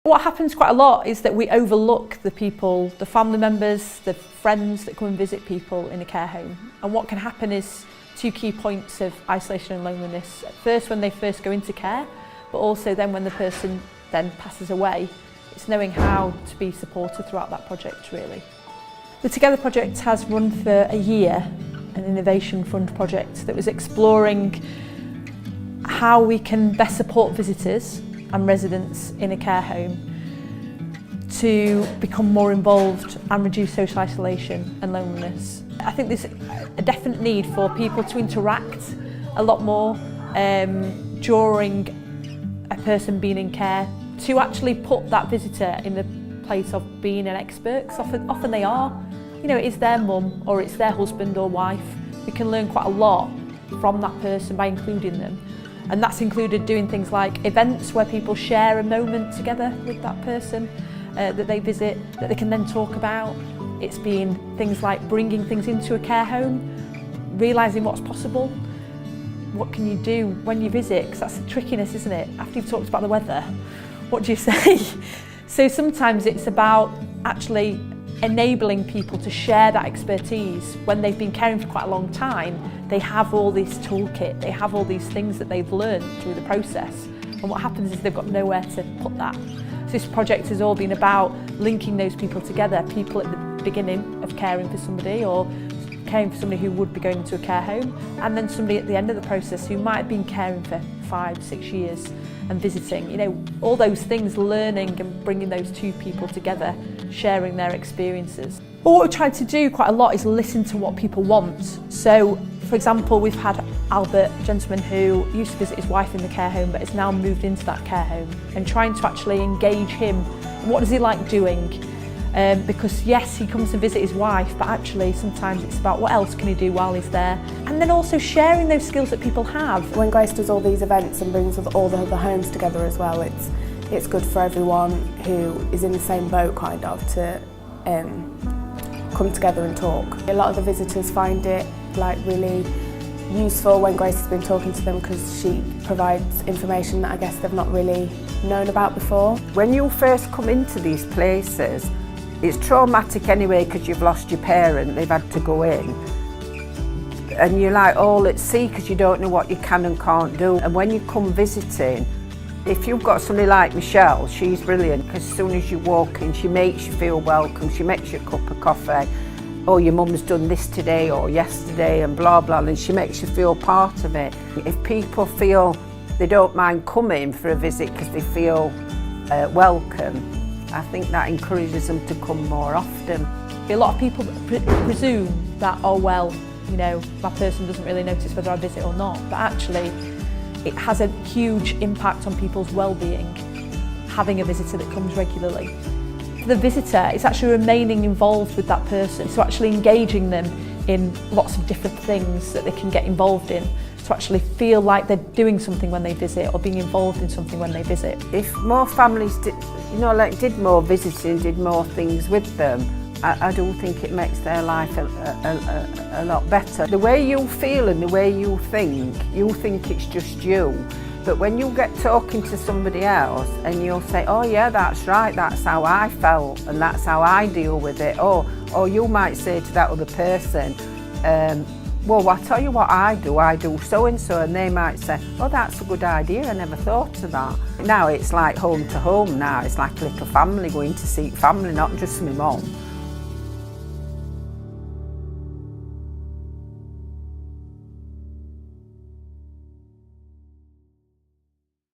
What happens quite a lot is that we overlook the people, the family members, the friends that come and visit people in a care home. And what can happen is two key points of isolation and loneliness. First, when they first go into care, but also then when the person then passes away. It's knowing how to be supported throughout that project, really. The Together project has run for a year, an innovation fund project that was exploring how we can best support visitors and residents in a care home to become more involved and reduce social isolation and loneliness. I think there's a definite need for people to interact a lot more during a person being in care, to actually put that visitor in the place of being an expert, because often they are. You know, it's their mum or it's their husband or wife. We can learn quite a lot from that person by including them. And that's included doing things like events where people share a moment together with that person that they visit, that they can then talk about. It's been things like bringing things into a care home, realising what's possible. What can you do when you visit? Because that's the trickiness, isn't it? After you've talked about the weather, what do you say? So sometimes it's about actually enabling people to share that expertise. When they've been caring for quite a long time, they have all this toolkit, they have all these things that they've learned through the process. And what happens is they've got nowhere to put that. So this project has all been about linking those people together, people at the beginning of caring for somebody or caring for somebody who would be going into a care home, and then somebody at the end of the process who might have been caring for 5-6 years and visiting. You know, all those things, learning and bringing those two people together, sharing their experiences. But what we tried to do quite a lot is listen to what people want. So, for example, we've had Albert, a gentleman who used to visit his wife in the care home but has now moved into that care home, and trying to actually engage him. What does he like doing? Because yes, he comes to visit his wife, but actually sometimes it's about what else can he do while he's there. And then also sharing those skills that people have. When Grace does all these events and brings all the other homes together as well, it's good for everyone who is in the same boat kind of to come together and talk. A lot of the visitors find it really useful when Grace has been talking to them, because she provides information that I guess they've not really known about before. When you first come into these places, it's traumatic anyway because you've lost your parent, they've had to go in. And you're like all at sea because you don't know what you can and can't do. And when you come visiting, if you've got somebody like Michelle, she's brilliant, because as soon as you walk in, she makes you feel welcome, she makes you a cup of coffee. Oh, your mum's done this today or yesterday and blah, blah, and she makes you feel part of it. If people feel they don't mind coming for a visit because they feel welcome, I think that encourages them to come more often. A lot of people presume that, oh well, you know, my person doesn't really notice whether I visit or not, but actually it has a huge impact on people's well-being, having a visitor that comes regularly. For the visitor, it's actually remaining involved with that person, so actually engaging them in lots of different things that they can get involved in, to actually feel like they're doing something when they visit or being involved in something when they visit. If more families did, did more visiting, did more things with them, I do think it makes their life a lot better. The way you feel and the way you think it's just you. But when you get talking to somebody else and you'll say, oh yeah, that's right, that's how I felt and that's how I deal with it. Or you might say to that other person, well, I'll tell you what I do so-and-so, and they might say, oh, that's a good idea, I never thought of that. Now it's like home to home now, it's like a little family, going to see family, not just my mum.